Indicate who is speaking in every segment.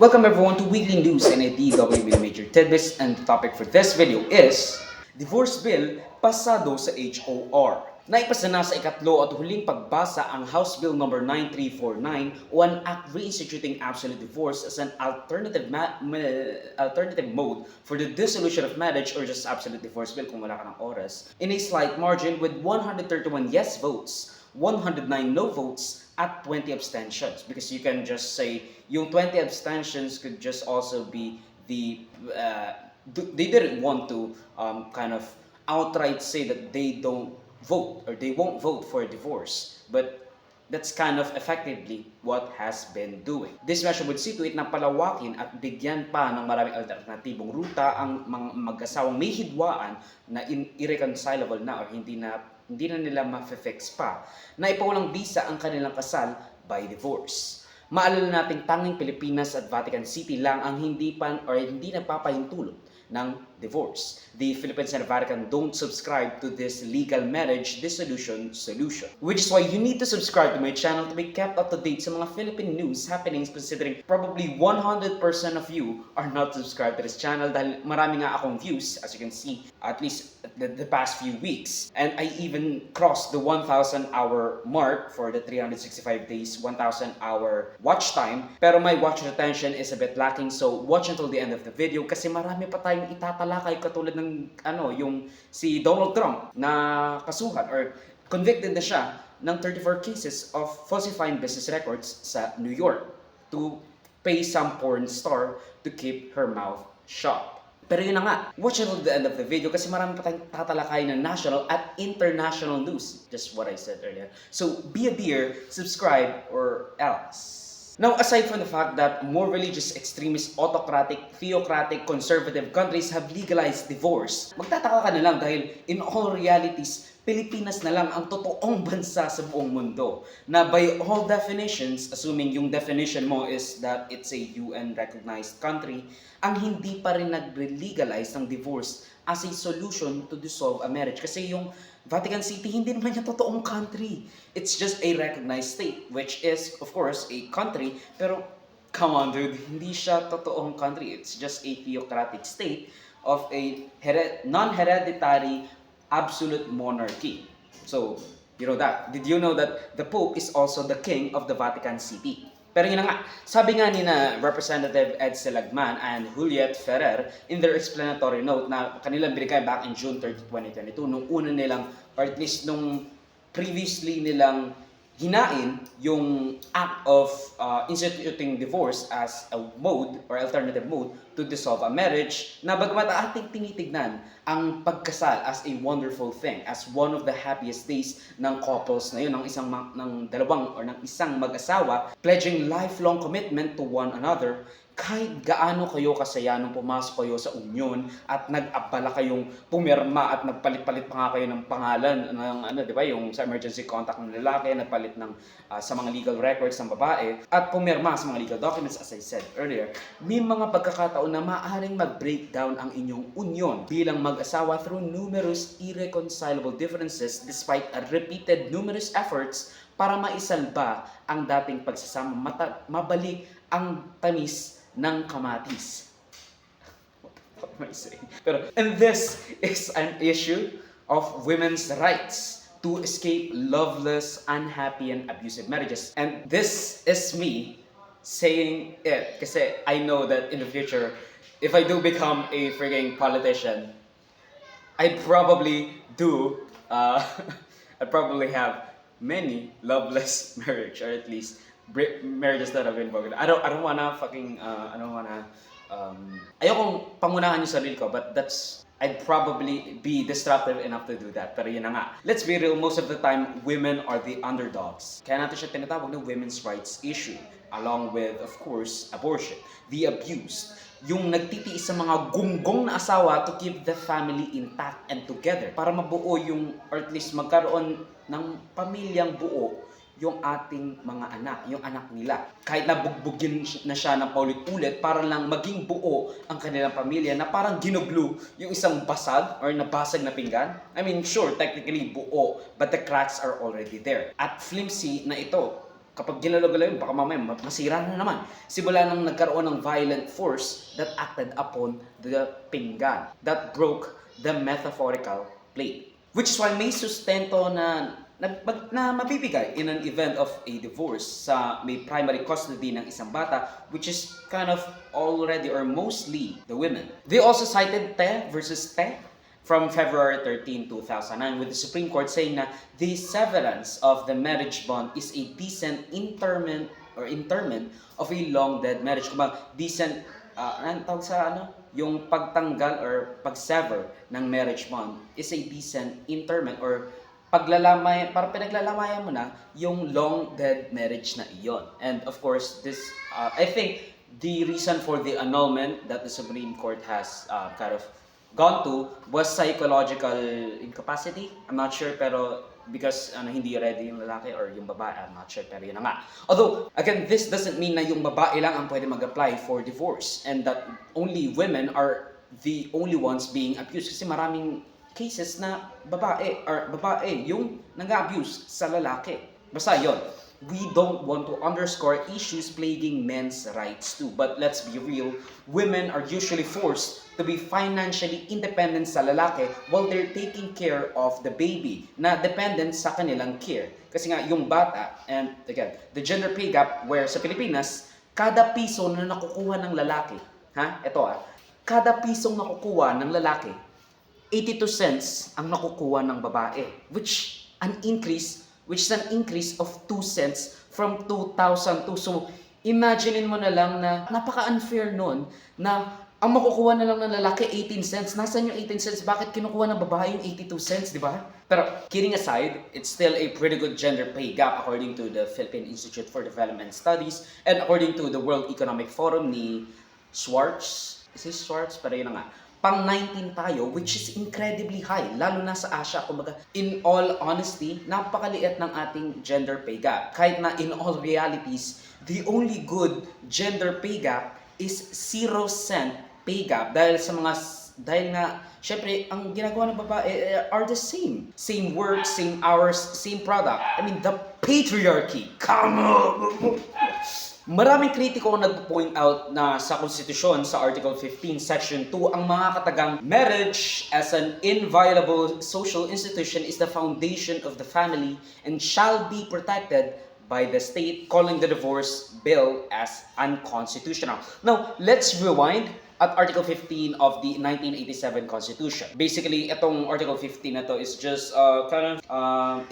Speaker 1: Welcome everyone to Weekly News and a DW Major Tidbits, and the topic for this video is Divorce Bill pasado sa HOR. Naipasa na sa ikatlo at huling pagbasa ang House Bill No. 9349 o an act reinstituting absolute divorce as an alternative mode for the dissolution of marriage, or just absolute divorce bill kung wala ka ng oras, in a slight margin with 131 yes votes, 109 no votes, at 20 abstentions. Because you can just say, yung 20 abstentions could just also be the, they didn't want to kind of outright say that they don't vote or they won't vote for a divorce. But that's kind of effectively what has been doing. This measure would see to it na palawakin at bigyan pa ng maraming alternatibong ruta ang mga mag-asawang may hidwaan na irreconcilable na or hindi na nila ma-fix pa, na ipawalang bisa ang kanilang kasal by divorce. Maalala nating tanging Pilipinas at Vatican City lang ang hindi nagpapahintulot ng divorce. The Philippines and Vatican don't subscribe to this legal marriage dissolution solution. Which is why you need to subscribe to my channel to be kept up to date sa mga Philippine news happenings, considering probably 100% of you are not subscribed to this channel dahil marami nga akong views, as you can see, at least the past few weeks. And I even crossed the 1,000 hour mark for the 365 days, 1,000 hour watch time. Pero my watch retention is a bit lacking, so watch until the end of the video kasi marami pa tayong itatalakay, katulad ng yung si Donald Trump na kasuhan or convicted na siya ng 34 cases of falsifying business records sa New York to pay some porn star to keep her mouth shut. Pero yun na nga, watch until the end of the video kasi marami pa tayong tatalakay ng national at international news. Just what I said earlier. So be a dear, subscribe, or else. Now, aside from the fact that more religious, extremist, autocratic, theocratic, conservative countries have legalized divorce, magtataka ka na lang dahil in all realities, Pilipinas na lang ang totoong bansa sa buong mundo na by all definitions, assuming yung definition mo is that it's a UN-recognized country, ang hindi pa rin nag-legalize ng divorce as a solution to dissolve a marriage. Kasi yung Vatican City, hindi naman yung totoong country. It's just a recognized state, which is, of course, a country. Pero, come on dude, hindi siya totoong country. It's just a theocratic state of a non-hereditary absolute monarchy. So, you know that. Did you know that the Pope is also the king of the Vatican City? Pero yun na nga, sabi nga ni na Representative Ed Selagman and Juliet Ferrer in their explanatory note na kanilang binigay back in June 30, 2022, nung una nilang, or at least nung previously nilang hinain yung act of instituting divorce as a mode or alternative mode to dissolve a marriage, na bagamat ating tinitignan ang pagkasal as a wonderful thing, as one of the happiest days ng couples na yun, ng dalawang or ng isang mag-asawa, pledging lifelong commitment to one another. Kahit gaano kayo kasaya nung pumasok kayo sa union at nag-abala kayong pumirma at nagpalit-palit pa nga kayo ng pangalan ng di ba, yung sa emergency contact ng lalaki, nagpalit ng sa mga legal records ng babae at pumirma sa mga legal documents, as I said earlier, may mga pagkakataon na maaaring mag-breakdown ang inyong union bilang mag-asawa through numerous irreconcilable differences despite repeated numerous efforts para maisalba ang dating pagsasama, mabalik ang tamis ng kamatis. What the fuck am I saying? And this is an issue of women's rights to escape loveless, unhappy, and abusive marriages. And this is me saying it kasi I know that in the future, if I do become a freaking politician, I'd probably I'd probably have many loveless marriage, or at least marriages that have been broken. I don't wanna ayokong pangunahan yung sarili ko, but I'd probably be destructive enough to do that. Pero yun na nga. Let's be real, most of the time, women are the underdogs. Kaya natin siya tinatawag na women's rights issue. Along with, of course, abortion. The abused. Yung nagtitiis sa mga gunggong na asawa to keep the family intact and together. Para mabuo yung, or at least magkaroon ng pamilyang buo yung ating mga anak, yung anak nila. Kahit nabugbugin na siya ng paulit-ulit para lang maging buo ang kanilang pamilya na parang ginuglo yung isang basag or nabasag na pinggan. I mean, sure, technically buo, but the cracks are already there. At flimsy na ito, kapag ginalaw-galaw yun, baka mamaya masira na naman. Simula nang nagkaroon ng violent force that acted upon the pinggan, that broke the metaphorical plate. Which is why may sustento na mabibigay in an event of a divorce sa may primary custody ng isang bata, which is kind of already or mostly the women. They also cited Te versus Te from February 13, 2009, with the Supreme Court saying na the severance of the marriage bond is a decent interment of a long-dead marriage. Kung decent, anong tawag sa yung pagtanggal or pag-sever ng marriage bond is a decent interment or paglalamay, para pinaglalabayan mo na yung long-dead marriage na iyon. And of course, this, I think, the reason for the annulment that the Supreme Court has kind of gone to was psychological incapacity. I'm not sure, pero because hindi ready yung lalaki or yung babae, I'm not sure, pero yun na nga. Although, again, this doesn't mean na yung babae lang ang pwede mag-apply for divorce and that only women are the only ones being abused. Kasi maraming cases na babae yung nang-abuse sa lalaki. Basta yun. We don't want to underscore issues plaguing men's rights too. But let's be real, women are usually forced to be financially independent sa lalaki while they're taking care of the baby na dependent sa kanilang care. Kasi nga, yung bata, and again, the gender pay gap where sa Pilipinas, kada piso na nakukuha ng lalaki, kada pisong nakukuha ng lalaki, 82 cents ang nakukuha ng babae, which is an increase of 2 cents from 2002. So, imaginein mo na lang na napaka-unfair nun na ang makukuha na lang ng lalaki 18 cents. Nasaan yung 18 cents? Bakit kinukuha ng babae yung 82 cents, di ba? Pero kidding aside, it's still a pretty good gender pay gap according to the Philippine Institute for Development Studies and according to the World Economic Forum ni Schwartz. Is it Schwartz? Pero yun na nga. Pang 19 tayo, which is incredibly high, lalo na sa Asia. Kumbaga, in all honesty, napakaliit ng ating gender pay gap. Kahit na in all realities, the only good gender pay gap is 0 cent pay gap dahil nga, syempre, ang ginagawa ng babae are the same. Same work, same hours, same product. I mean, the patriarchy. Come on! Maraming kritiko ang nag-point out na sa konstitusyon sa Article 15, Section 2, ang mga katagang marriage as an inviolable social institution is the foundation of the family and shall be protected by the state, calling the divorce bill as unconstitutional. Now, let's rewind at Article 15 of the 1987 Constitution. Basically, itong Article 15 na to is just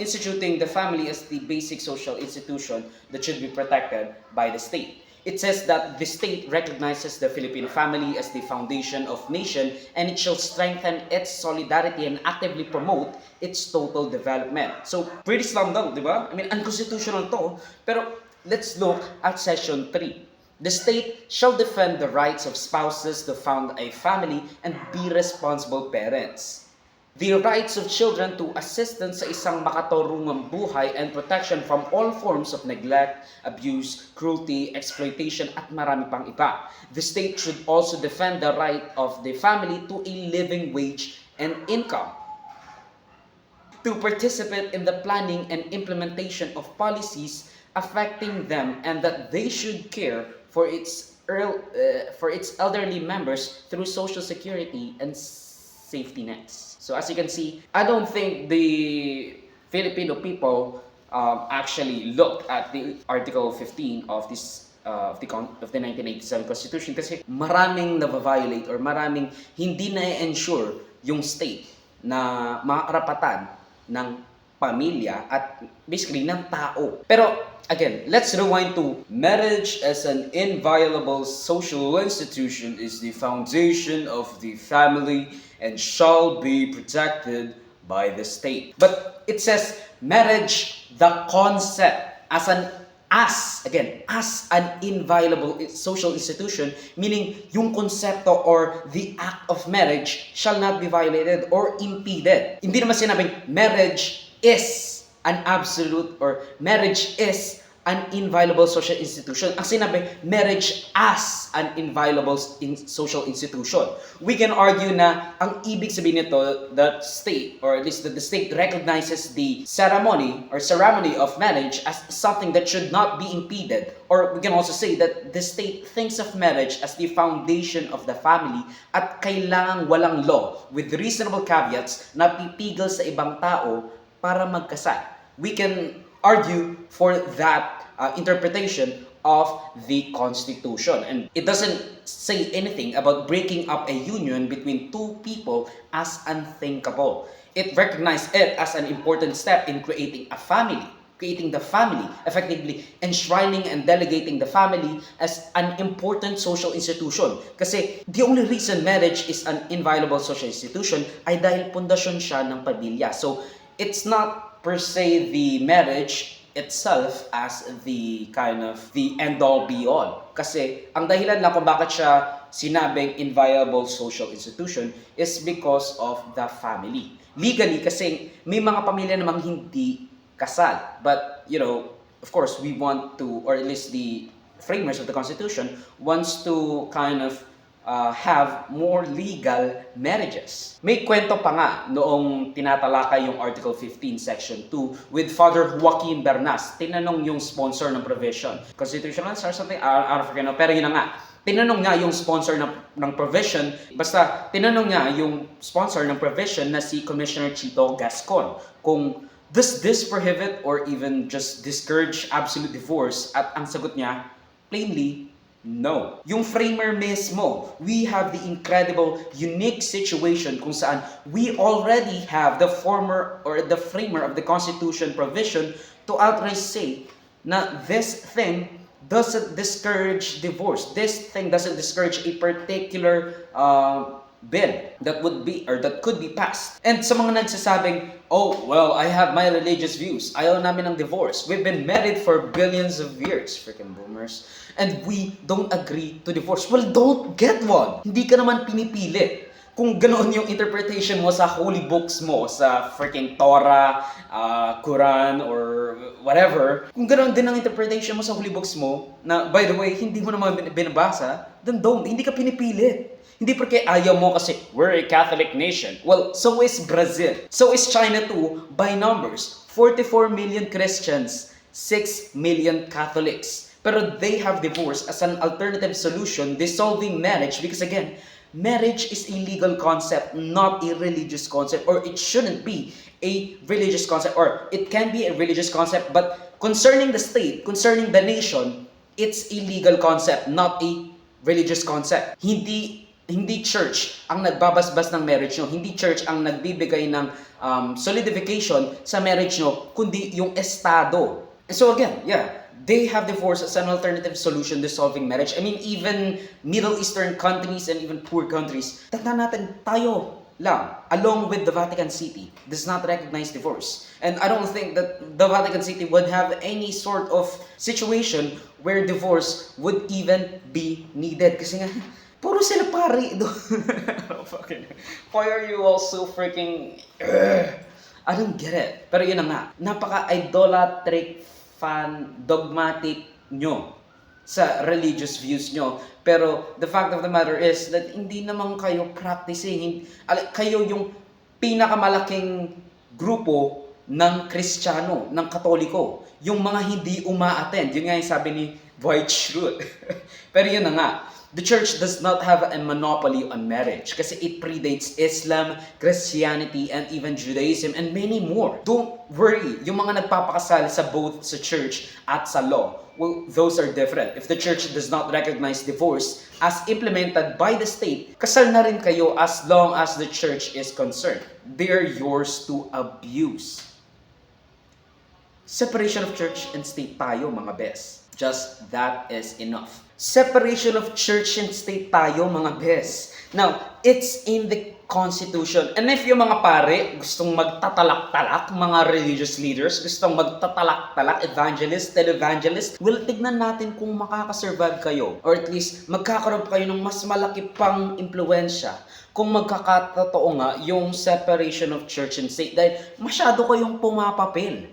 Speaker 1: instituting the family as the basic social institution that should be protected by the state. It says that the state recognizes the Filipino family as the foundation of nation and it shall strengthen its solidarity and actively promote its total development. So, pretty slam dunk, di ba? I mean, unconstitutional to. Pero, let's look at Section 3. The state shall defend the rights of spouses to found a family and be responsible parents. The rights of children to assistance sa isang makatarungang buhay and protection from all forms of neglect, abuse, cruelty, exploitation, at marami pang iba. The state should also defend the right of the family to a living wage and income, to participate in the planning and implementation of policies affecting them, and that they should care for its elderly members through social security and safety nets. So as you can see, I don't think the Filipino people actually looked at the Article 15 of this of the 1987 Constitution kasi maraming na-violate or maraming hindi na-ensure yung state na makarapatan ng pamilya at basically ng tao. Pero again, let's rewind to marriage as an inviolable social institution is the foundation of the family and shall be protected by the state. But it says marriage, the concept, as an inviolable social institution, meaning yung konsepto or the act of marriage shall not be violated or impeded. Hindi naman sinabing marriage is an absolute or marriage is an inviolable social institution. Ang sinabi, marriage as an inviolable social institution. We can argue na ang ibig sabihin nito, that state, or at least that the state recognizes the ceremony of marriage as something that should not be impeded. Or we can also say that the state thinks of marriage as the foundation of the family at kailangang walang law with reasonable caveats na pipigil sa ibang tao para magkasal. We can argue for that interpretation of the Constitution. And it doesn't say anything about breaking up a union between two people as unthinkable. It recognized it as an important step in creating a family, creating the family, effectively enshrining and delegating the family as an important social institution. Kasi the only reason marriage is an inviolable social institution ay dahil pundasyon siya ng pamilya. So it's not per se the marriage itself as the kind of the end-all be-all. Kasi ang dahilan lang kung bakit siya sinabing inviolable social institution is because of the family. Legally, kasi may mga pamilya namang hindi kasal. But, of course, we want to, or at least the framers of the Constitution wants to kind of have more legal marriages. May kwento pa nga noong tinatalakay yung Article 15, Section 2 with Father Joaquin Bernas. Tinanong yung sponsor ng provision. Constitutional or something? I don't forget, pero yun na nga. Tinanong nga yung sponsor ng provision, basta tinanong nga yung sponsor ng provision na si Commissioner Chito Gascon kung does this prohibit or even just discourage absolute divorce? At ang sagot niya, plainly, no. Yung framer mismo, we have the incredible, unique situation kung saan we already have the framer of the Constitution provision to outright say na this thing doesn't discourage divorce. This thing doesn't discourage a particular bill that would be or that could be passed. And sa mga nagsasabing, oh, well, I have my religious views. Ayaw namin ng divorce. We've been married for billions of years, freaking boomers. And we don't agree to divorce. Well, don't get one. Hindi ka naman pinipilit. Kung ganoon yung interpretation mo sa holy books mo, sa freaking Torah, Quran, or whatever, kung ganoon din ang interpretation mo sa holy books mo, na by the way, hindi mo naman binabasa, then don't. Hindi ka pinipilit. Hindi porque ayaw mo kasi we're a Catholic nation. Well, so is Brazil. So is China too, by numbers. 44 million Christians, 6 million Catholics. Pero they have divorce as an alternative solution, dissolving marriage because again, marriage is a legal concept, not a religious concept, or it shouldn't be a religious concept, or it can be a religious concept, but concerning the state, concerning the nation, it's a legal concept, not a religious concept. Hindi church ang nagbabasbas ng marriage nyo. Hindi church ang nagbibigay ng solidification sa marriage nyo, kundi yung estado. And so again, they have divorce as an alternative solution dissolving marriage. I mean, even Middle Eastern countries and even poor countries, tanda natin tayo lang, along with the Vatican City, does not recognize divorce. And I don't think that the Vatican City would have any sort of situation where divorce would even be needed. Kasi nga, puro sila pari doon. Why are you all so freaking... I don't get it. Pero yun na nga, napaka-idolatric dogmatic nyo sa religious views nyo. Pero the fact of the matter is that hindi naman kayo practicing. Kayo yung pinakamalaking grupo ng Kristiyano, ng Katoliko. Yung mga hindi uma-attend. Yun nga yung sabi ni Dwight Schrute. Pero yun na nga, the church does not have a monopoly on marriage kasi it predates Islam, Christianity, and even Judaism, and many more. Don't worry, yung mga nagpapakasal sa both sa church at sa law, well, those are different. If the church does not recognize divorce as implemented by the state, kasal na rin kayo as long as the church is concerned. They are yours to abuse. Separation of church and state tayo, mga bes. Just that is enough. Separation of church and state tayo, mga bes. Now, it's in the Constitution. And if yung mga pare gustong magtatalak-talak, mga religious leaders, gustong magtatalak-talak, evangelist, televangelist, well, tignan natin kung makakasurvive kayo. Or at least, magkakaroon kayo ng mas malaki pang impluensya kung magkakatotoo nga yung separation of church and state. Dahil masyado kayong pumapapil.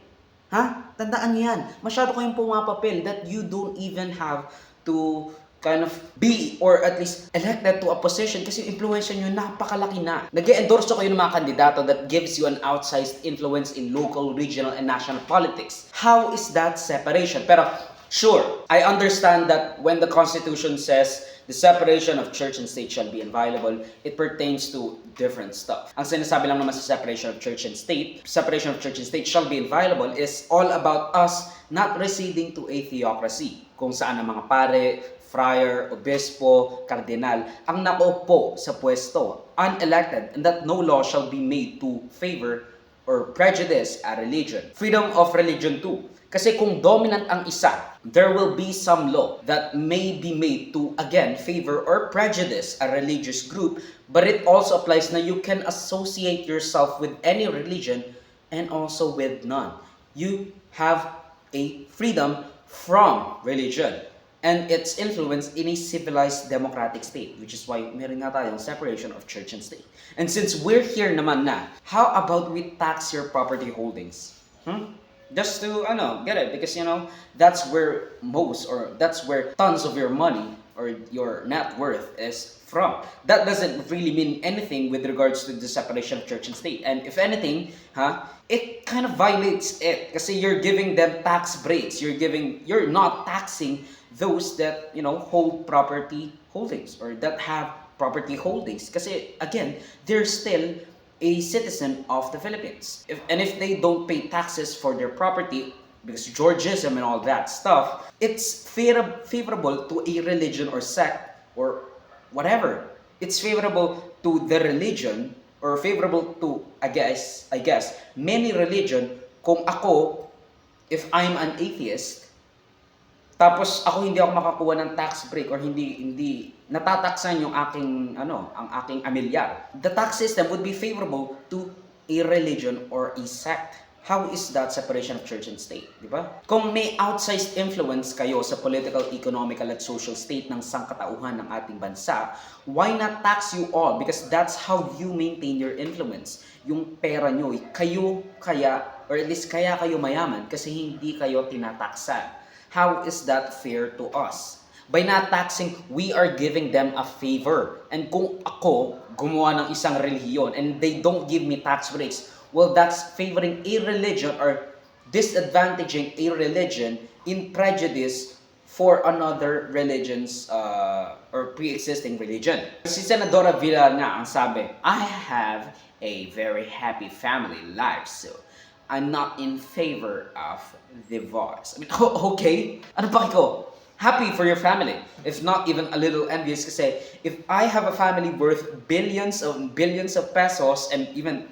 Speaker 1: Ha? Tandaan niyo yan. Masyado kayong pumapapil that you don't even have to kind of be or at least elected to a position kasi yung influence nyo napakalaki na. Nag-endorse kayo ng mga kandidato that gives you an outsized influence in local, regional, and national politics. How is that separation? Pero sure, I understand that when the Constitution says the separation of church and state shall be inviolable, it pertains to different stuff. Ang sinasabi lang naman sa separation of church and state shall be inviolable is all about us not receding to a theocracy. Kung saan ang mga pare, friar, obispo, kardinal, ang nakaupo sa pwesto, unelected, and that no law shall be made to favor or prejudice a religion. Freedom of religion too. Kasi kung dominant ang isa, there will be some law that may be made to, again, favor or prejudice a religious group, but it also applies na you can associate yourself with any religion and also with none. You have a freedom from religion and its influence in a civilized democratic state, which is why meron nga tayong separation of church and state. And since we're here naman na, how about we tax your property holdings? Just to, get it. Because, that's where that's where tons of your money or your net worth is from. That doesn't really mean anything with regards to the separation of church and state. And if anything, it kind of violates it. Kasi you're giving them tax breaks. You're not taxing those that, hold property holdings or that have property holdings. Kasi, again, they're still a citizen of the Philippines. If they don't pay taxes for their property, because Georgism and all that stuff, it's favorable to a religion or sect or whatever. It's favorable to the religion or favorable to, I guess, many religion. Kung ako, if I'm an atheist, tapos ako hindi ako makakuha ng tax break or hindi natataksan yung ang aking amilyar. The tax system would be favorable to a religion or a sect. How is that separation of church and state, di ba? Kung may outsized influence kayo sa political, economical at social state ng sangkatauhan ng ating bansa, why not tax you all? Because that's how you maintain your influence. Yung pera nyo, kayo kayo mayaman kasi hindi kayo tinataksan. How is that fair to us? By not taxing, we are giving them a favor. And kung ako gumawa ng isang relihiyon and they don't give me tax breaks, well, that's favoring a religion or disadvantaging a religion in prejudice for another religion's or pre-existing religion. Si Senadora Villar nga ang sabi, I have a very happy family life, so I'm not in favor of divorce. I mean, okay? Ano pa ko? Happy for your family. If not even a little envious kasi if I have a family worth billions of pesos and even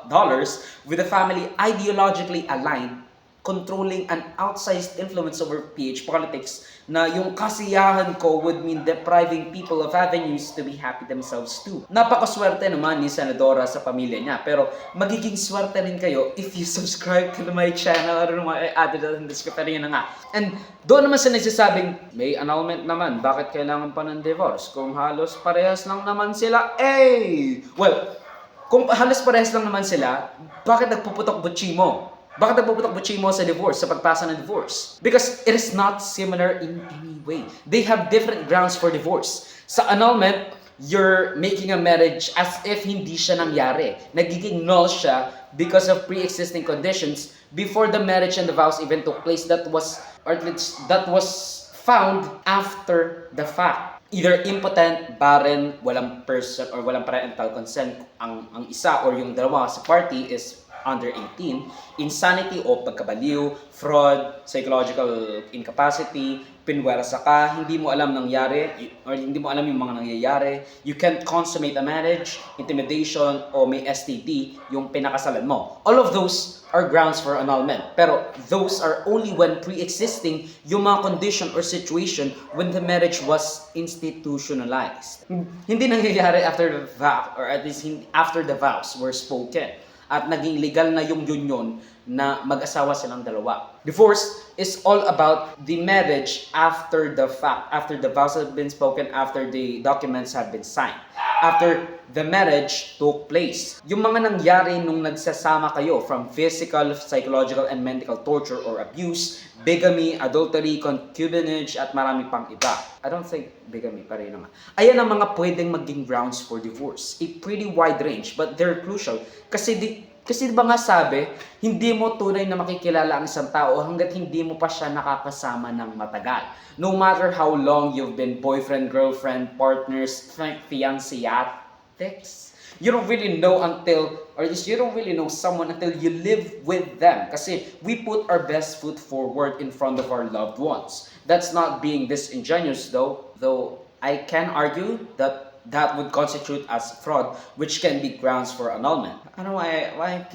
Speaker 1: dollars with a family ideologically aligned, controlling an outsized influence over PH politics na yung kasiyahan ko would mean depriving people of avenues to be happy themselves too. Napakaswerte naman ni Senadora sa pamilya niya, pero magiging swerte rin kayo if you subscribe to my channel. I don't know why I added that in the description, pero yun na nga. And doon naman sa nagsasabing, may annulment naman, bakit kailangan pa ng divorce? Kung halos parehas lang naman sila, well, kung halos parehas lang naman sila, bakit nagpuputok butchi mo? Bakit nagpuputok butchi mo sa divorce, sa pagpasa ng divorce? Because it is not similar in any way. They have different grounds for divorce. Sa annulment, you're making a marriage as if hindi siya nangyari. Nagiging null siya because of pre-existing conditions before the marriage and the vows even took place that was found after the fact. Either impotent, barren, walang person or walang parental consent ang isa or yung dalawa sa party is under 18, insanity o pagkabaliw, fraud, psychological incapacity, pinwersa ka, hindi mo alam nangyari or hindi mo alam yung mga nangyayari, you can't consummate a marriage, intimidation o may STD yung pinakasalan mo. All of those are grounds for annulment. Pero those are only when pre-existing yung mga condition or situation when the marriage was institutionalized. Hindi nangyayari after the vow or at least after the vows were spoken at naging legal na yung union na mag-asawa silang dalawa. Divorce is all about the marriage after the fact, after the vows have been spoken, after the documents have been signed. after the marriage took place. Yung mga nangyari nung nagsasama kayo from physical, psychological, and mental torture or abuse, bigamy, adultery, concubinage, at marami pang iba. I don't think bigamy pa rin naman. Ayan ang mga pwedeng maging grounds for divorce. A pretty wide range, but they're crucial. Kasi di ba nga sabi, hindi mo tunay na makikilala ang isang tao hanggat hindi mo pa siya nakakasama ng matagal. No matter how long you've been boyfriend, girlfriend, partners, fiancé-atics, you don't really know until, or at least you don't really know someone until you live with them. Kasi we put our best foot forward in front of our loved ones. That's not being disingenuous though I can argue that would constitute as fraud, which can be grounds for annulment. I don't know why I'm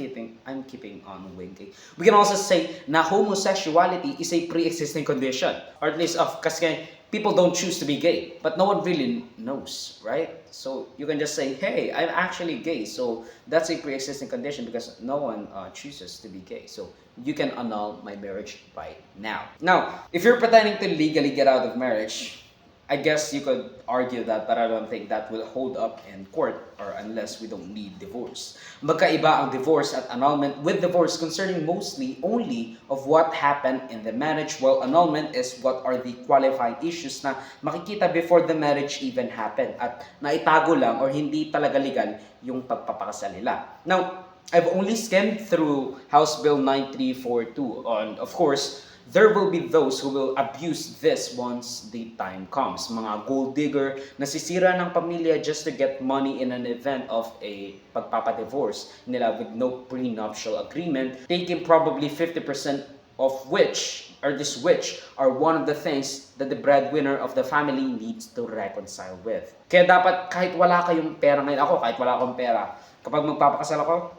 Speaker 1: keeping on winking. We can also say na homosexuality is a pre-existing condition, or at least kasi people don't choose to be gay, but no one really knows, right? So you can just say, hey, I'm actually gay, so that's a pre-existing condition because no one chooses to be gay. So you can annul my marriage right now. Now, if you're pretending to legally get out of marriage, I guess you could argue that, but I don't think that will hold up in court or unless we don't need divorce. Magkaiba ang divorce at annulment, with divorce concerning mostly only of what happened in the marriage, while annulment is what are the qualifying issues na makikita before the marriage even happened at naitago lang or hindi talaga legal yung pagpapakasal nila. Now, I've only skimmed through House Bill 9342 and of course, there will be those who will abuse this once the time comes. Mga gold digger, nasisira ng pamilya just to get money in an event of a pagpapadivorce nila with no prenuptial agreement, taking probably 50% of which are one of the things that the breadwinner of the family needs to reconcile with. Kaya dapat kahit wala kayong pera ngayon, ako kahit wala akong pera, kapag magpapakasal ako,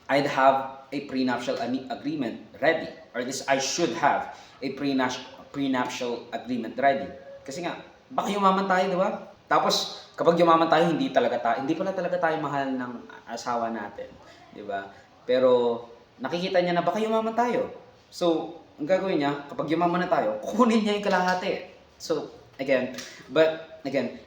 Speaker 1: I'd have a prenuptial agreement ready. Or this, I should have a prenuptial agreement ready. Kasi nga, baka yumaman tayo, di ba? Tapos, kapag yumaman tayo, hindi pala talaga tayo mahal ng asawa natin. Di ba? Pero, nakikita niya na baka yumaman tayo. So, ang gagawin niya, kapag yumaman na tayo, kukunin niya yung kalahati. So, again,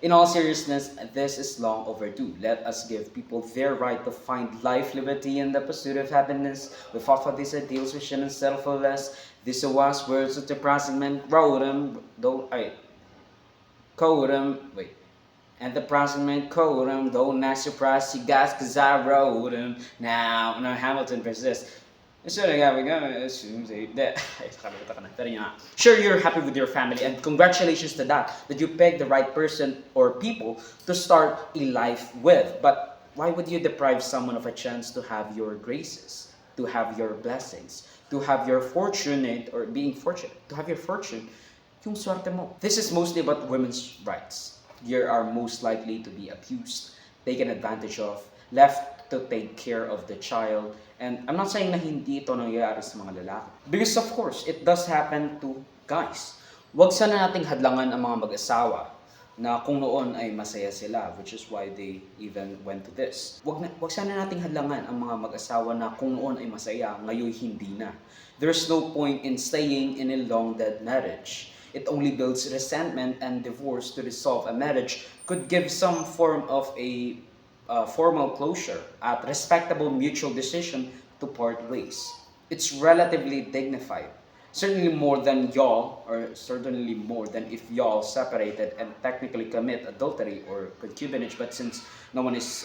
Speaker 1: in all seriousness, this is long overdue. Let us give people their right to find life, liberty, and the pursuit of happiness. We fought for these ideals, we shouldn't settle for less. These are wise words of the President wrote them, and the President code them, though not surprised you guys, cause I wrote them. Now, Hamilton persists. Sure, you're happy with your family and congratulations to that you picked the right person or people to start a life with. But why would you deprive someone of a chance to have your graces, to have your blessings, to have your fortunate or being fortunate, to have your fortune, yung swerte mo? This is mostly about women's rights. You are most likely to be abused, taken advantage of, left to take care of the child. And I'm not saying na hindi ito nangyayari sa mga lalaki. Because of course, it does happen to guys. Huwag sana nating hadlangan ang mga mag-asawa na kung noon ay masaya sila, which is why they even went to this. Huwag sana nating hadlangan ang mga mag-asawa na kung noon ay masaya, ngayon hindi na. There's no point in staying in a long dead marriage. It only builds resentment, and divorce to resolve a marriage could give some form of a formal closure at respectable mutual decision to part ways. It's relatively dignified. Certainly more than y'all, or certainly more than if y'all separated and technically commit adultery or concubinage, but since no one is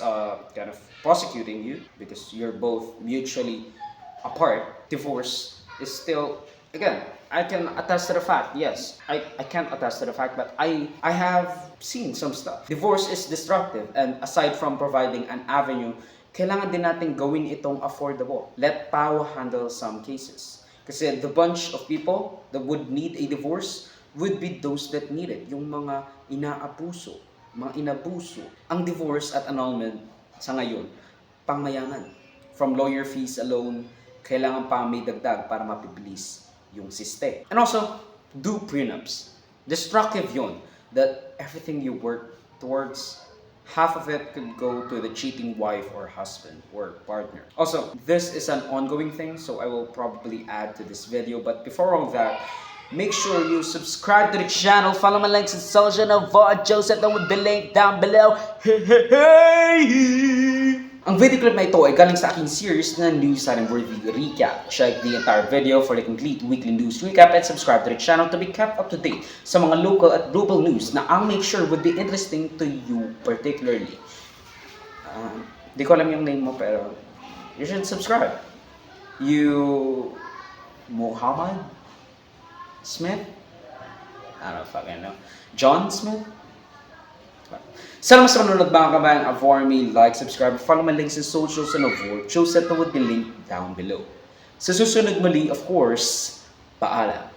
Speaker 1: kind of prosecuting you because you're both mutually apart, divorce is still, again, I can attest to the fact, yes, I can't attest to the fact, but I have seen some stuff. Divorce is destructive, and aside from providing an avenue, kailangan din natin gawin itong affordable. Let PAO handle some cases. Kasi the bunch of people that would need a divorce would be those that need it. Yung mga inaabuso, mga inabuso. Ang divorce at annulment sa ngayon, pangmayaman. From lawyer fees alone, kailangan pa may dagdag para mapibilis yung siste. And also, do prenups. Destructive yun. That everything you work towards, half of it could go to the cheating wife or husband or partner. Also, this is an ongoing thing, so I will probably add to this video. But before all that, make sure you subscribe to the channel, follow my links in social na VOD Joseph with the link down below. Hey! Ang video clip na ito ay galing sa aking series na News Worthy Recap. Check the entire video for the complete weekly news recap and subscribe to the channel to be kept up to date sa mga local at global news na I'll make sure would be interesting to you particularly. Di ko alam yung name mo pero you should subscribe. You... Muhammad Smith? I don't fucking know. John Smith? Salamat sa manunod mga kabayan. For me, like, subscribe, follow my links in socials and over. Joseph with the link down below. Sa susunod muli, of course, paalam.